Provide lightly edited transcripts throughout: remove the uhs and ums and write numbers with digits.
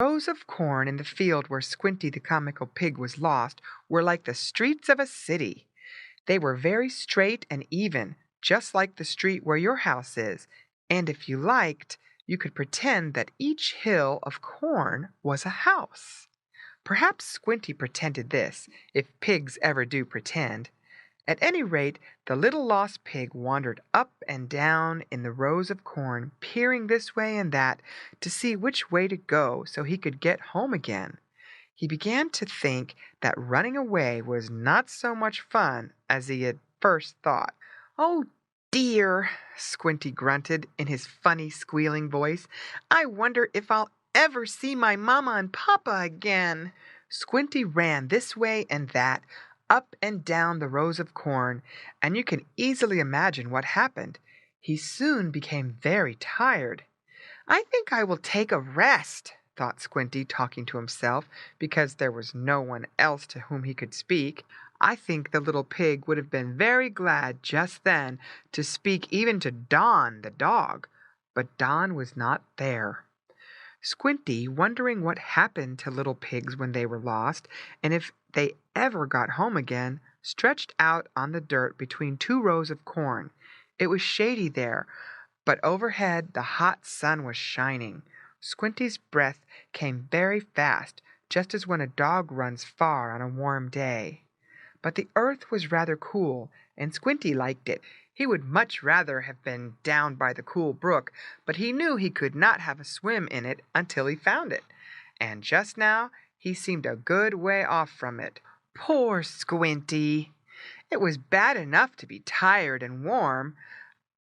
Rows of corn in the field where Squinty the comical pig was lost were like the streets of a city. They were very straight and even, just like the street where your house is, and if you liked, you could pretend that each hill of corn was a house. Perhaps Squinty pretended this, if pigs ever do pretend. At any rate, the little lost pig wandered up and down in the rows of corn, peering this way and that to see which way to go so he could get home again. He began to think that running away was not so much fun as he had first thought. "Oh, dear," Squinty grunted in his funny squealing voice. "I wonder if I'll ever see my mamma and papa again." Squinty ran this way and that, up and down the rows of corn, and you can easily imagine what happened. He soon became very tired. "I think I will take a rest," thought Squinty, talking to himself, because there was no one else to whom he could speak. I think the little pig would have been very glad just then to speak even to Don, the dog, but Don was not there. Squinty, wondering what happened to little pigs when they were lost, and if they ever got home again, stretched out on the dirt between two rows of corn. It was shady there, but overhead the hot sun was shining. Squinty's breath came very fast, just as when a dog runs far on a warm day. But the earth was rather cool, and Squinty liked it. He would much rather have been down by the cool brook, but he knew he could not have a swim in it until he found it. And just now he seemed a good way off from it. Poor Squinty! It was bad enough to be tired and warm,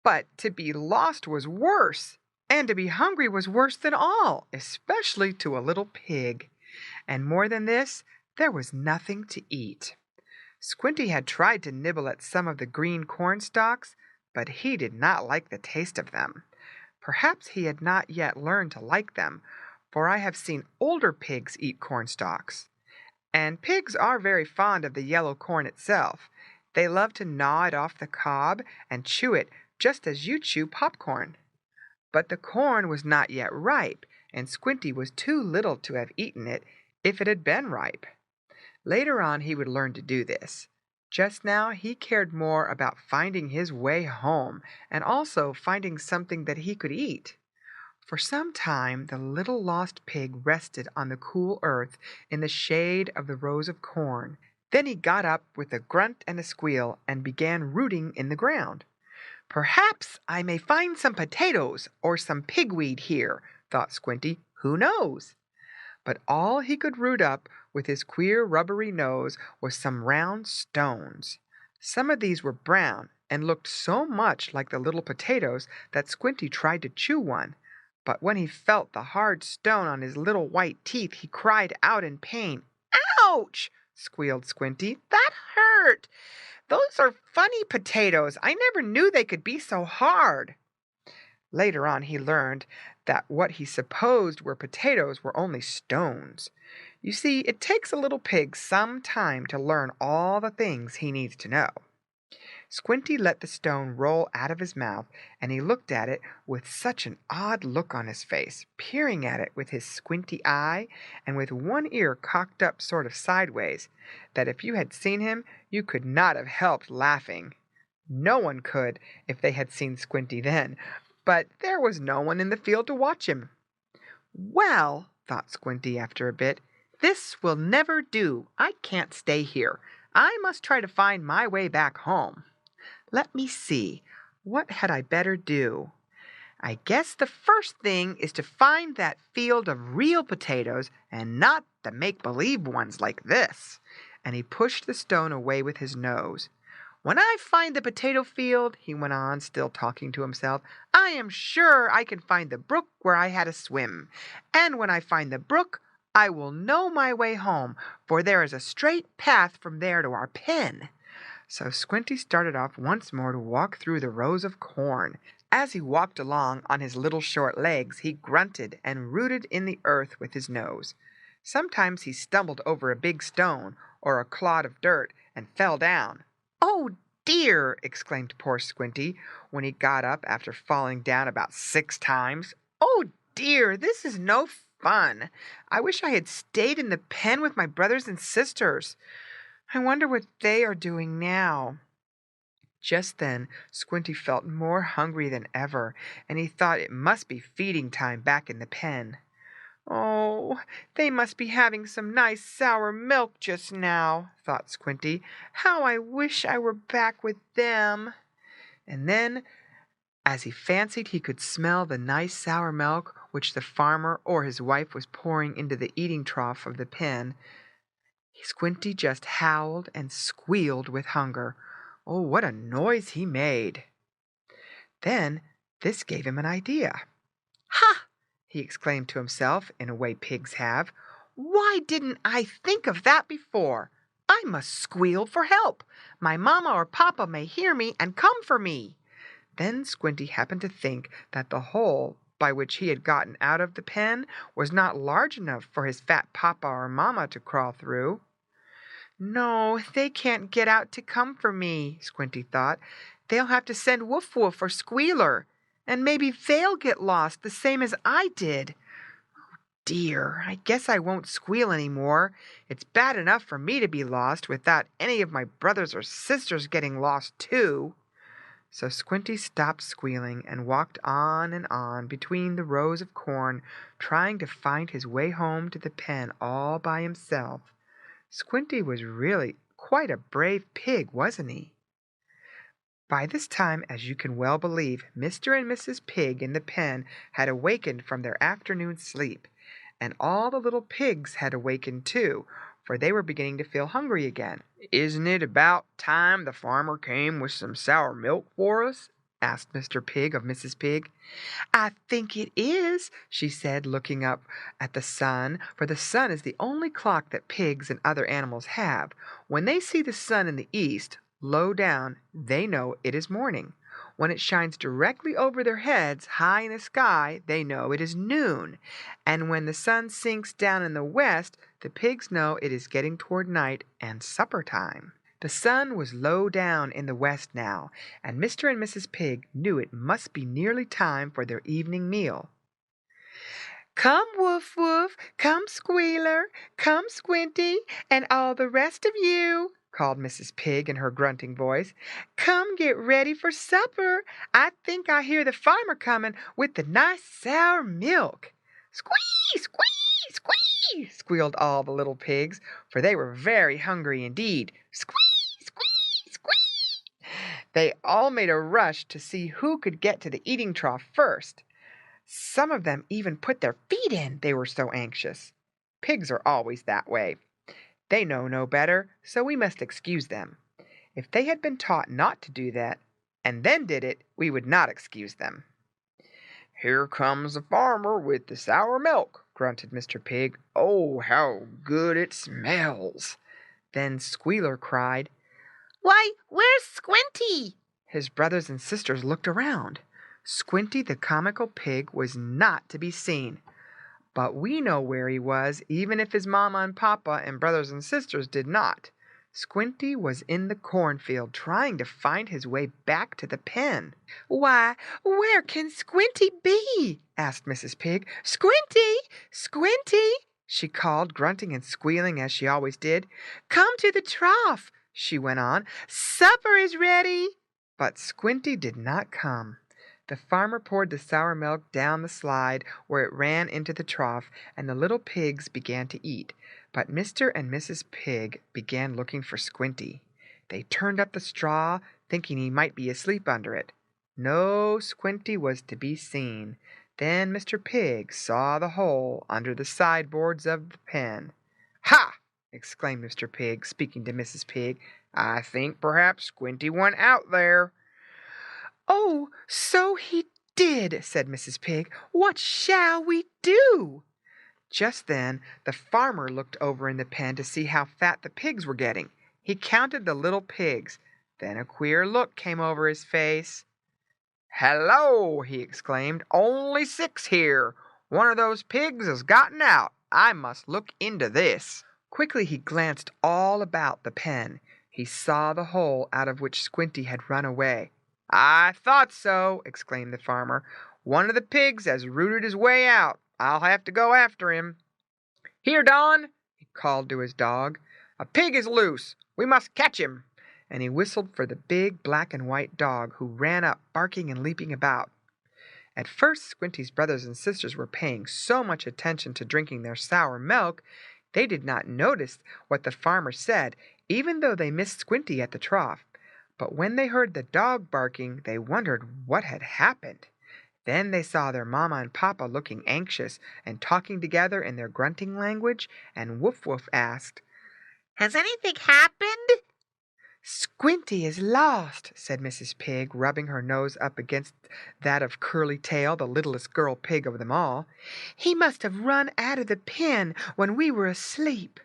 but to be lost was worse, and to be hungry was worse than all, especially to a little pig. And more than this, there was nothing to eat. Squinty had tried to nibble at some of the green corn stalks, but he did not like the taste of them. Perhaps he had not yet learned to like them, for I have seen older pigs eat corn stalks. And pigs are very fond of the yellow corn itself. They love to gnaw it off the cob and chew it just as you chew popcorn. But the corn was not yet ripe, and Squinty was too little to have eaten it if it had been ripe. Later on he would learn to do this. Just now he cared more about finding his way home and also finding something that he could eat. For some time the little lost pig rested on the cool earth in the shade of the rows of corn. Then he got up with a grunt and a squeal and began rooting in the ground. "Perhaps I may find some potatoes or some pigweed here," thought Squinty. "Who knows?" But all he could root up with his queer rubbery nose was some round stones. Some of these were brown and looked so much like the little potatoes that Squinty tried to chew one. But when he felt the hard stone on his little white teeth, he cried out in pain. "Ouch!" squealed Squinty. "That hurt! Those are funny potatoes. I never knew they could be so hard." Later on he learned that what he supposed were potatoes were only stones. You see, it takes a little pig some time to learn all the things he needs to know. Squinty let the stone roll out of his mouth, and he looked at it with such an odd look on his face, peering at it with his squinty eye and with one ear cocked up sort of sideways, that if you had seen him you could not have helped laughing. No one could if they had seen Squinty then, but there was no one in the field to watch him. "Well," thought Squinty after a bit, "this will never do. I can't stay here. I must try to find my way back home. Let me see. What had I better do? I guess the first thing is to find that field of real potatoes and not the make-believe ones like this." And he pushed the stone away with his nose. "When I find the potato field," he went on, still talking to himself, "I am sure I can find the brook where I had a swim. And when I find the brook, I will know my way home, for there is a straight path from there to our pen." So Squinty started off once more to walk through the rows of corn. As he walked along on his little short legs, he grunted and rooted in the earth with his nose. Sometimes he stumbled over a big stone or a clod of dirt and fell down. "Oh, dear!" exclaimed poor Squinty when he got up after falling down about 6 times. "Oh, dear! This is no fun. I wish I had stayed in the pen with my brothers and sisters. I wonder what they are doing now." Just then Squinty felt more hungry than ever, and he thought it must be feeding time back in the pen. "Oh, they must be having some nice sour milk just now," thought Squinty. "How I wish I were back with them." And then, as he fancied he could smell the nice sour milk which the farmer or his wife was pouring into the eating trough of the pen, Squinty just howled and squealed with hunger. Oh, what a noise he made! Then this gave him an idea. "Ha!" he exclaimed to himself in a way pigs have. "Why didn't I think of that before? I must squeal for help. My mamma or papa may hear me and come for me." Then Squinty happened to think that the hole by which he had gotten out of the pen was not large enough for his fat papa or mamma to crawl through. "No, they can't get out to come for me," Squinty thought. "They'll have to send Woof Woof or Squealer, and maybe they'll get lost the same as I did. Dear, I guess I won't squeal any more. It's bad enough for me to be lost without any of my brothers or sisters getting lost too." So Squinty stopped squealing and walked on between the rows of corn, trying to find his way home to the pen all by himself. Squinty was really quite a brave pig, wasn't he? By this time, as you can well believe, Mr. and Mrs. Pig in the pen had awakened from their afternoon sleep, and all the little pigs had awakened too, for they were beginning to feel hungry again. "Isn't it about time the farmer came with some sour milk for us?" asked Mr. Pig of Mrs. Pig. "I think it is," she said, looking up at the sun, for the sun is the only clock that pigs and other animals have. When they see the sun in the east, low down, they know it is morning. When it shines directly over their heads, high in the sky, they know it is noon. And when the sun sinks down in the west, the pigs know it is getting toward night and supper time. The sun was low down in the west now, and Mr. and Mrs. Pig knew it must be nearly time for their evening meal. "Come, Woof Woof! Come, Squealer! Come, Squinty! And all the rest of you!" called Mrs. Pig in her grunting voice. "Come get ready for supper. I think I hear the farmer coming with the nice sour milk." "Squee! Squee! Squee!" squealed all the little pigs, for they were very hungry indeed. "Squee! Squee! Squee!" They all made a rush to see who could get to the eating trough first. Some of them even put their feet in, they were so anxious. Pigs are always that way. They know no better, so we must excuse them. If they had been taught not to do that, and then did it, we would not excuse them. "Here comes the farmer with the sour milk," grunted Mr. Pig. "Oh, how good it smells!" Then Squealer cried, "Why, where's Squinty?" His brothers and sisters looked around. Squinty the comical pig was not to be seen. But we know where he was, even if his mamma and papa and brothers and sisters did not. Squinty was in the cornfield trying to find his way back to the pen. "Why, where can Squinty be?" asked Mrs. Pig. "Squinty! Squinty!" she called, grunting and squealing as she always did. "Come to the trough," she went on. "Supper is ready." But Squinty did not come. The farmer poured the sour milk down the slide where it ran into the trough, and the little pigs began to eat. But Mr. and Mrs. Pig began looking for Squinty. They turned up the straw, thinking he might be asleep under it. No Squinty was to be seen. Then Mr. Pig saw the hole under the sideboards of the pen. "Ha!" exclaimed Mr. Pig, speaking to Mrs. Pig. "I think perhaps Squinty went out there." "Oh, so he did," said Mrs. Pig. "What shall we do?" Just then the farmer looked over in the pen to see how fat the pigs were getting. He counted the little pigs. Then a queer look came over his face. "Hello!" he exclaimed. "Only 6 here. One of those pigs has gotten out. I must look into this." Quickly he glanced all about the pen. He saw the hole out of which Squinty had run away. "I thought so!" exclaimed the farmer. "One of the pigs has rooted his way out. I'll have to go after him. Here, Don, he called to his dog. A pig is loose. We must catch him. And he whistled for the big black and white dog, who ran up, barking and leaping about. At first Squinty's brothers and sisters were paying so much attention to drinking their sour milk, they did not notice what the farmer said, even though they missed Squinty at the trough. But when they heard the dog barking, they wondered what had happened. Then they saw their mamma and papa looking anxious and talking together in their grunting language, and Woof Woof asked, "Has anything happened?" "Squinty is lost," said Mrs. Pig, rubbing her nose up against that of Curly Tail, the littlest girl pig of them all. "He must have run out of the pen when we were asleep."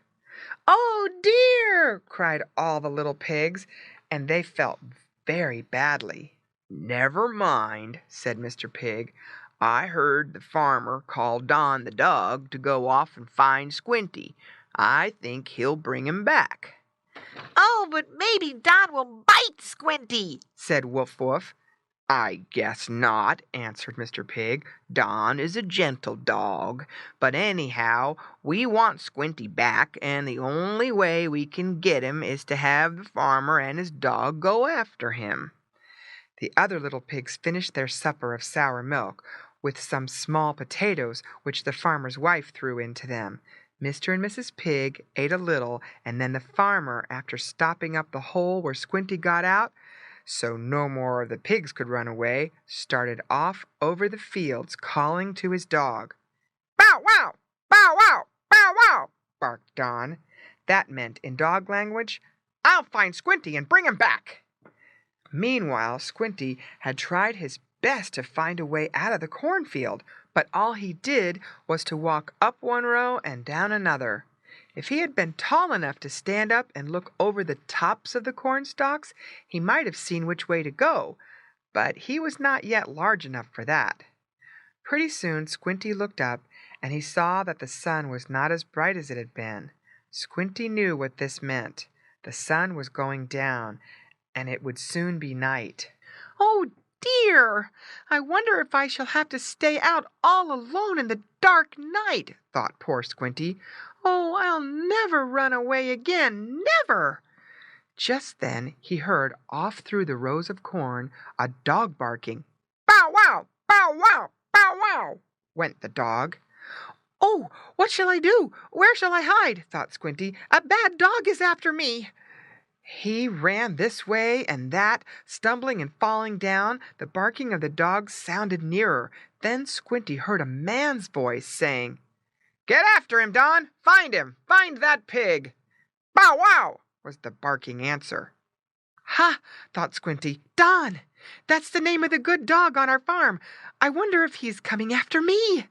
"Oh, dear!" cried all the little pigs, and they felt very badly. "Never mind," said Mr. Pig. "I heard the farmer call Don the dog to go off and find Squinty. I think he'll bring him back." "Oh, but maybe Don will bite Squinty," said Woof Woof. "I guess not," answered Mr. Pig. "Don is a gentle dog. But anyhow, we want Squinty back, and the only way we can get him is to have the farmer and his dog go after him." The other little pigs finished their supper of sour milk, with some small potatoes which the farmer's wife threw into them. Mr. and Mrs. Pig ate a little, and then the farmer, after stopping up the hole where Squinty got out, so no more of the pigs could run away, started off over the fields, calling to his dog. "Bow wow! Bow wow! Bow wow!" barked Don. That meant, in dog language, "I'll find Squinty and bring him back." Meanwhile, Squinty had tried his best to find a way out of the cornfield, but all he did was to walk up one row and down another. If he had been tall enough to stand up and look over the tops of the cornstalks, he might have seen which way to go, but he was not yet large enough for that. Pretty soon Squinty looked up, and he saw that the sun was not as bright as it had been. Squinty knew what this meant. The sun was going down, and it would soon be night. "Oh, dear! I wonder if I shall have to stay out all alone in the dark night," thought poor Squinty. "Oh, I'll never run away again, never!" Just then he heard off through the rows of corn a dog barking. "Bow wow! Bow wow! Bow wow!" went the dog. "Oh, what shall I do? Where shall I hide?" thought Squinty. "A bad dog is after me." He ran this way and that, stumbling and falling down. The barking of the dog sounded nearer. Then Squinty heard a man's voice saying, "Get after him, Don! Find him! Find that pig!" "Bow wow!" was the barking answer. "Ha!" thought Squinty. "Don! That's the name of the good dog on our farm. I wonder if he's coming after me."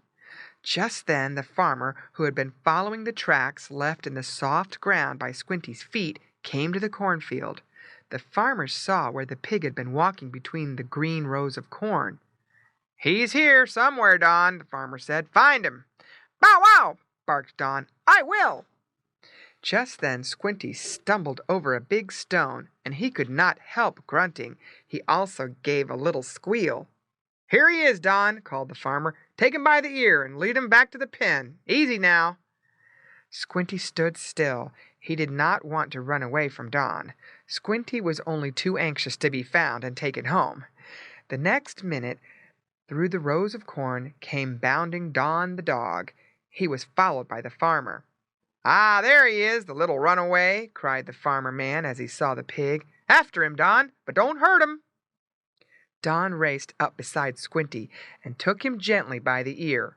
Just then the farmer, who had been following the tracks left in the soft ground by Squinty's feet, came to the cornfield. The farmer saw where the pig had been walking between the green rows of corn. "He's here somewhere, Don," the farmer said. "Find him." "Bow wow!" barked Don. "I will." Just then Squinty stumbled over a big stone, and he could not help grunting. He also gave a little squeal. "Here he is, Don," called the farmer. "Take him by the ear and lead him back to the pen. Easy now." Squinty stood still. He did not want to run away from Don. Squinty was only too anxious to be found and taken home. The next minute, through the rows of corn, came bounding Don the dog. He was followed by the farmer. "Ah, there he is, the little runaway!" cried the farmer man as he saw the pig. "After him, Don, but don't hurt him." Don raced up beside Squinty and took him gently by the ear.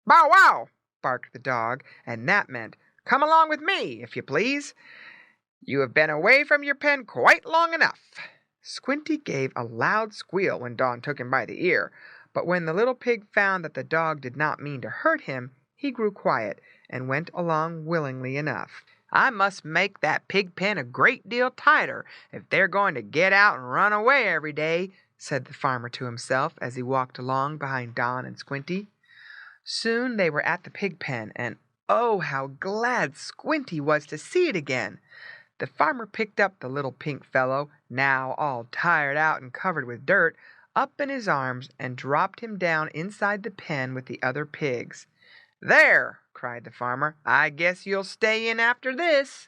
"Bow wow!" barked the dog, and that meant, "Come along with me, if you please. You have been away from your pen quite long enough." Squinty gave a loud squeal when Don took him by the ear, but when the little pig found that the dog did not mean to hurt him, he grew quiet and went along willingly enough. "I must make that pig pen a great deal tighter if they're going to get out and run away every day," said the farmer to himself as he walked along behind Don and Squinty. Soon they were at the pig pen, and oh, how glad Squinty was to see it again! The farmer picked up the little pink fellow, now all tired out and covered with dirt, up in his arms and dropped him down inside the pen with the other pigs. "There!" cried the farmer. "I guess you'll stay in after this."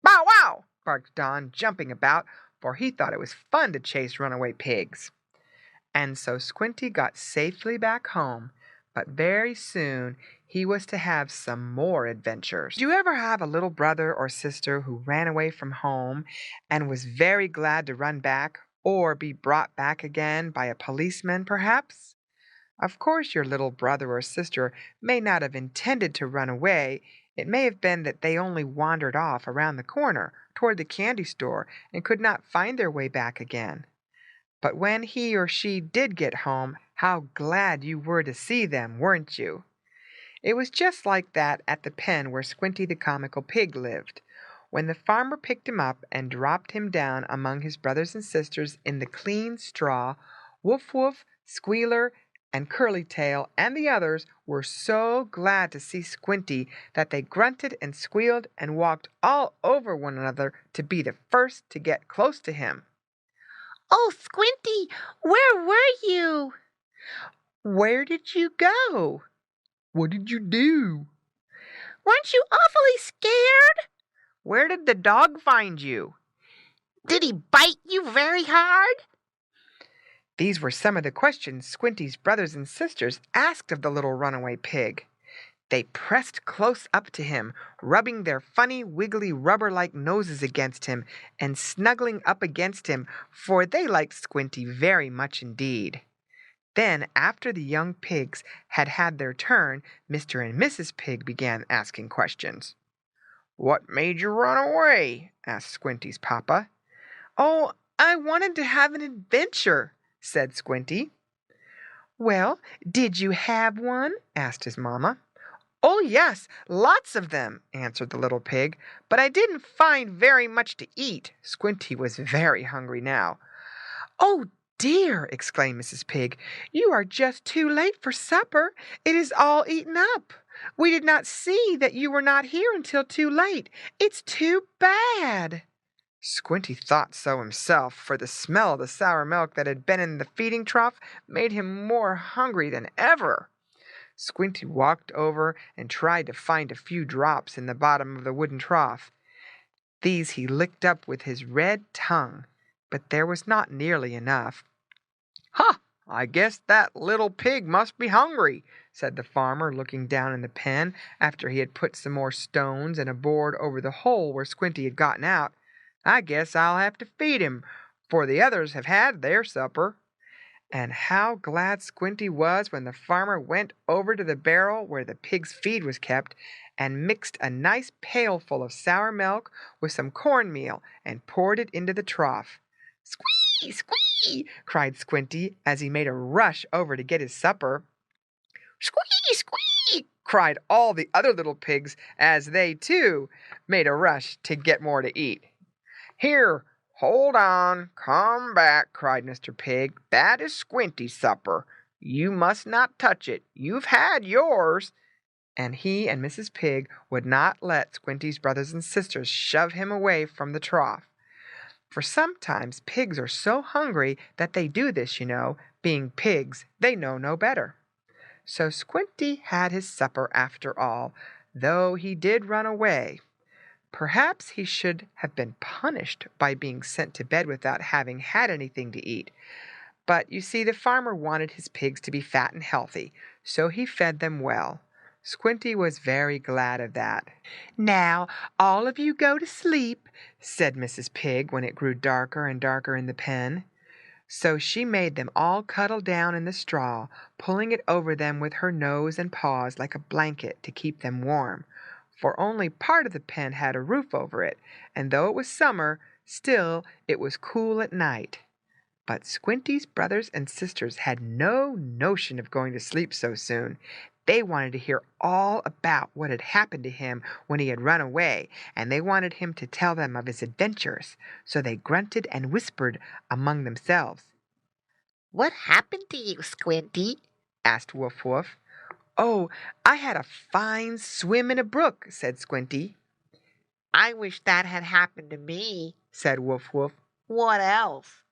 "Bow wow!" barked Don, jumping about, for he thought it was fun to chase runaway pigs. And so Squinty got safely back home, but very soon he was to have some more adventures. Did you ever have a little brother or sister who ran away from home and was very glad to run back, or be brought back again by a policeman, perhaps? Of course, your little brother or sister may not have intended to run away. It may have been that they only wandered off around the corner toward the candy store and could not find their way back again. But when he or she did get home, how glad you were to see them, weren't you? It was just like that at the pen where Squinty the comical pig lived. When the farmer picked him up and dropped him down among his brothers and sisters in the clean straw, Wuff Wuff, Squealer, and Curly Tail and the others were so glad to see Squinty that they grunted and squealed and walked all over one another to be the first to get close to him. Oh, Squinty, where were you? "Where did you go?" "What did you do?" Weren't you awfully scared? "Where did the dog find you?" Did he bite you very hard?" These were some of the questions Squinty's brothers and sisters asked of the little runaway pig. They pressed close up to him, rubbing their funny, wiggly, rubber-like noses against him and snuggling up against him, for they liked Squinty very much indeed. Then, after the young pigs had had their turn, Mr. and Mrs. Pig began asking questions. "What made you run away?" asked Squinty's papa. "Oh, I wanted to have an adventure," said Squinty. "Well, did you have one?" asked his mamma. "Oh, yes, lots of them," answered the little pig, "but I didn't find very much to eat." Squinty was very hungry now. "Oh, dear!" exclaimed Mrs. Pig. "You are just too late for supper. It is all eaten up. We did not see that you were not here until too late. It's too bad." Squinty thought so himself, for the smell of the sour milk that had been in the feeding trough made him more hungry than ever. Squinty walked over and tried to find a few drops in the bottom of the wooden trough. These he licked up with his red tongue, but there was not nearly enough. "Ha! I guess that little pig must be hungry," said the farmer, looking down in the pen after he had put some more stones and a board over the hole where Squinty had gotten out. "I guess I'll have to feed him, for the others have had their supper." And how glad Squinty was when the farmer went over to the barrel where the pig's feed was kept and mixed a nice pailful of sour milk with some cornmeal and poured it into the trough. "Squee! Squee!" cried Squinty as he made a rush over to get his supper. "Squee! Squee!" cried all the other little pigs as they, too, made a rush to get more to eat. "Here! Hold on! Come back!" cried Mr. Pig. "That is Squinty's supper. You must not touch it. You've had yours." And he and Mrs. Pig would not let Squinty's brothers and sisters shove him away from the trough. For sometimes pigs are so hungry that they do this, you know. Being pigs, they know no better. So Squinty had his supper after all, though he did run away. Perhaps he should have been punished by being sent to bed without having had anything to eat. But you see, the farmer wanted his pigs to be fat and healthy, so he fed them well. Squinty was very glad of that. "Now, all of you go to sleep," said Mrs. Pig when it grew darker and darker in the pen. So she made them all cuddle down in the straw, pulling it over them with her nose and paws like a blanket to keep them warm. For only part of the pen had a roof over it, and though it was summer, still it was cool at night. But Squinty's brothers and sisters had no notion of going to sleep so soon. They wanted to hear all about what had happened to him when he had run away, and they wanted him to tell them of his adventures. So they grunted and whispered among themselves. "What happened to you, Squinty?" asked Wuff Wuff. "Oh, I had a fine swim in a brook," said Squinty. "I wish that had happened to me," said Wuff Wuff. "What else?"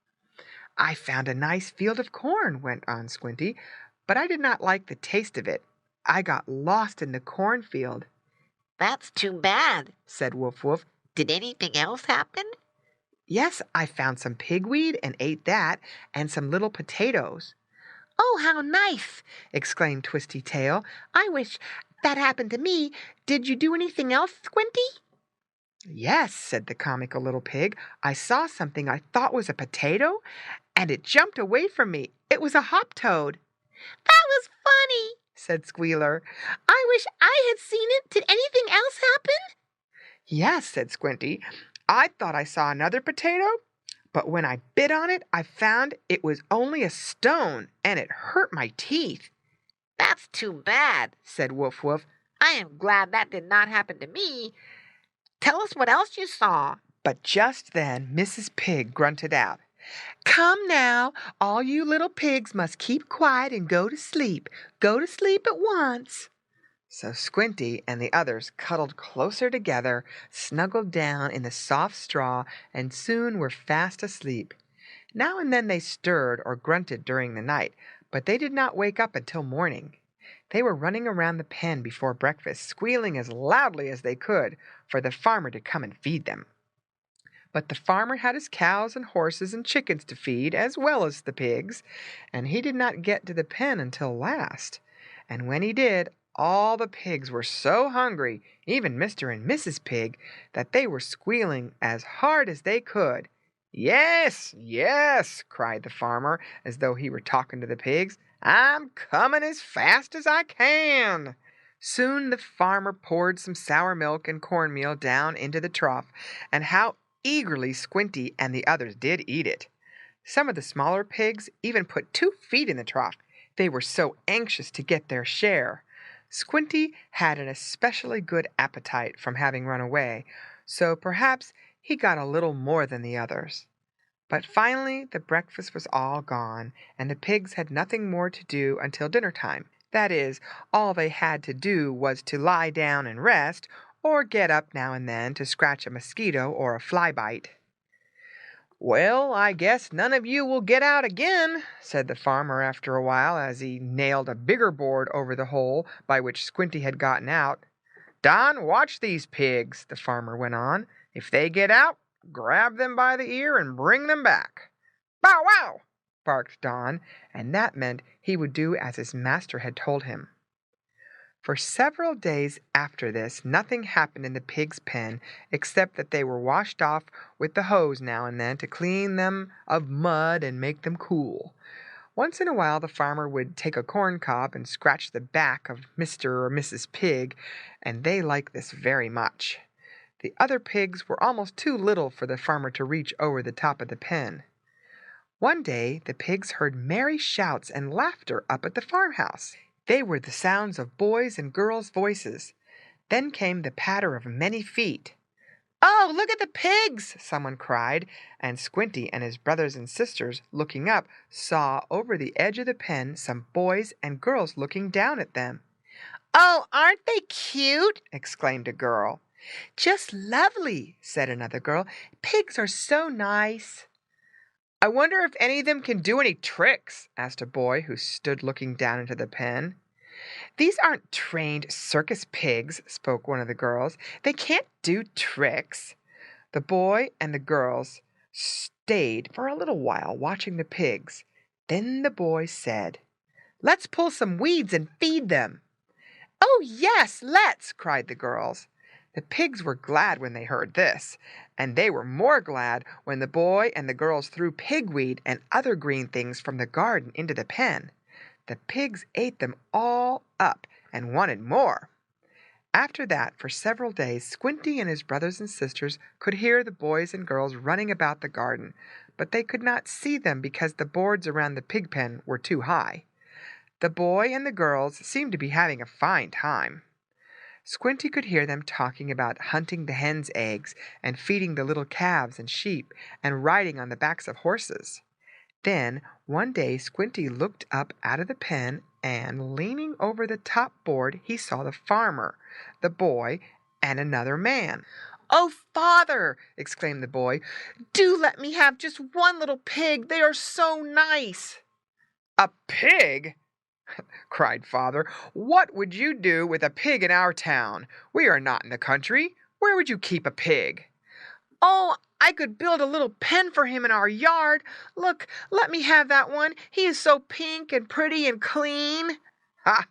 "I found a nice field of corn," went on Squinty, "but I did not like the taste of it. I got lost in the cornfield." That's too bad, said Woof Woof. "Did anything else happen?" "Yes, I found some pigweed and ate that, and some little potatoes." "Oh, how nice!" exclaimed Twisty Tail. "I wish that happened to me. Did you do anything else, Squinty?" "Yes," said the comical little pig. "I saw something I thought was a potato, and it jumped away from me. It was a hop toad." "That was funny," said Squealer. "I wish I had seen it. Did anything else happen?" "Yes," said Squinty. "I thought I saw another potato, but when I bit on it, I found it was only a stone, and it hurt my teeth." "That's too bad," said Woof Woof. "I am glad that did not happen to me. Tell us what else you saw." But just then Mrs. Pig grunted out, "Come now, all you little pigs must keep quiet and go to sleep. Go to sleep at once." So Squinty and the others cuddled closer together, snuggled down in the soft straw, and soon were fast asleep. Now and then they stirred or grunted during the night, but they did not wake up until morning. They were running around the pen before breakfast, squealing as loudly as they could for the farmer to come and feed them. But the farmer had his cows and horses and chickens to feed, as well as the pigs, and he did not get to the pen until last. And when he did, all the pigs were so hungry, even Mr. and Mrs. Pig, that they were squealing as hard as they could. "Yes, yes," cried the farmer, as though he were talking to the pigs. "I'm coming as fast as I can." Soon the farmer poured some sour milk and cornmeal down into the trough, and how eagerly Squinty and the others did eat it. Some of the smaller pigs even put 2 feet in the trough. They were so anxious to get their share. Squinty had an especially good appetite from having run away, so perhaps he got a little more than the others. But finally the breakfast was all gone, and the pigs had nothing more to do until dinner time. That is, all they had to do was to lie down and rest, or get up now and then to scratch a mosquito or a fly bite. "Well, I guess none of you will get out again," said the farmer after a while, as he nailed a bigger board over the hole by which Squinty had gotten out. "Don, watch these pigs," the farmer went on. "If they get out, grab them by the ear and bring them back." "Bow wow!" barked Don, and that meant he would do as his master had told him. For several days after this nothing happened in the pigs' pen except that they were washed off with the hose now and then to clean them of mud and make them cool. Once in a while the farmer would take a corn cob and scratch the back of Mr. or Mrs. Pig, and they liked this very much. The other pigs were almost too little for the farmer to reach over the top of the pen. One day the pigs heard merry shouts and laughter up at the farmhouse. They were the sounds of boys' and girls' voices. Then came the patter of many feet. "Oh, look at the pigs!" someone cried, and Squinty and his brothers and sisters, looking up, saw over the edge of the pen some boys and girls looking down at them. "Oh, aren't they cute?" exclaimed a girl. "Just lovely," said another girl. "Pigs are so nice." "I wonder if any of them can do any tricks?" asked a boy who stood looking down into the pen. "These aren't trained circus pigs," spoke one of the girls. "They can't do tricks." The boy and the girls stayed for a little while watching the pigs. Then the boy said, "Let's pull some weeds and feed them." "Oh, yes, let's!" cried the girls. The pigs were glad when they heard this, and they were more glad when the boy and the girls threw pigweed and other green things from the garden into the pen. The pigs ate them all up and wanted more. After that, for several days, Squinty and his brothers and sisters could hear the boys and girls running about the garden, but they could not see them because the boards around the pig pen were too high. The boy and the girls seemed to be having a fine time. Squinty could hear them talking about hunting the hens' eggs and feeding the little calves and sheep and riding on the backs of horses. Then one day Squinty looked up out of the pen and, leaning over the top board, he saw the farmer, the boy, and another man. "Oh, Father!" exclaimed the boy. "Do let me have just one little pig. They are so nice." "A pig? cried Father. "What would you do with a pig in our town? We are not in the country. Where would you keep a pig?" "Oh, I could build a little pen for him in our yard. Look, let me have that one. He is so pink and pretty and clean." "Ha!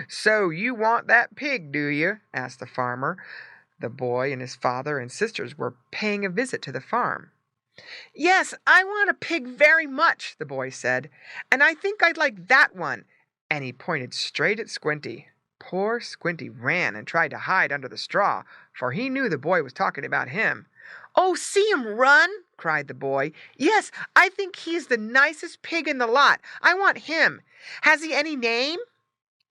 So you want that pig, do you?" asked the farmer. The boy and his father and sisters were paying a visit to the farm. "Yes, I want a pig very much," the boy said, "and I think I'd like that one." And he pointed straight at Squinty. Poor Squinty ran and tried to hide under the straw, for he knew the boy was talking about him. "Oh, see him run!" cried the boy. "Yes, I think he's the nicest pig in the lot. I want him. Has he any name?"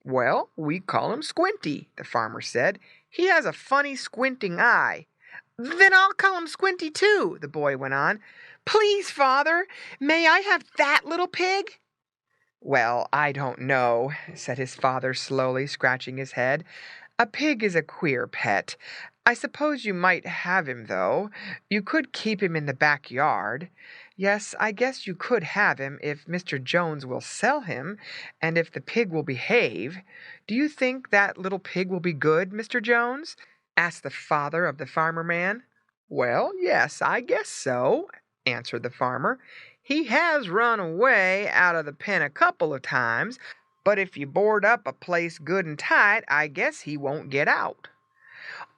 "Well, we call him Squinty," the farmer said. "He has a funny squinting eye." "Then I'll call him Squinty too," the boy went on. "Please, Father, may I have that little pig?" "Well, I don't know," said his father slowly, scratching his head. "A pig is a queer pet. I suppose you might have him, though. You could keep him in the backyard. Yes, I guess you could have him if Mr. Jones will sell him, and if the pig will behave. Do you think that little pig will be good, Mr. Jones?" asked the father of the farmer man. "Well, yes, I guess so," answered the farmer. "He has run away out of the pen a couple of times, but if you board up a place good and tight, I guess he won't get out."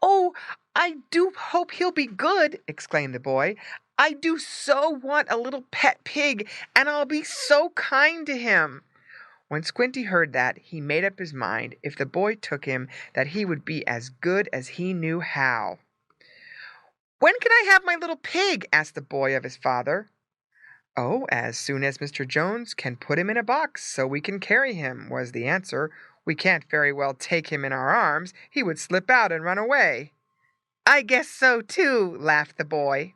"Oh, I do hope he'll be good!" exclaimed the boy. "I do so want a little pet pig, and I'll be so kind to him." When Squinty heard that, he made up his mind, if the boy took him, that he would be as good as he knew how. "When can I have my little pig?" asked the boy of his father. "Oh, as soon as Mr. Jones can put him in a box so we can carry him," was the answer. "We can't very well take him in our arms. He would slip out and run away." "I guess so, too," laughed the boy.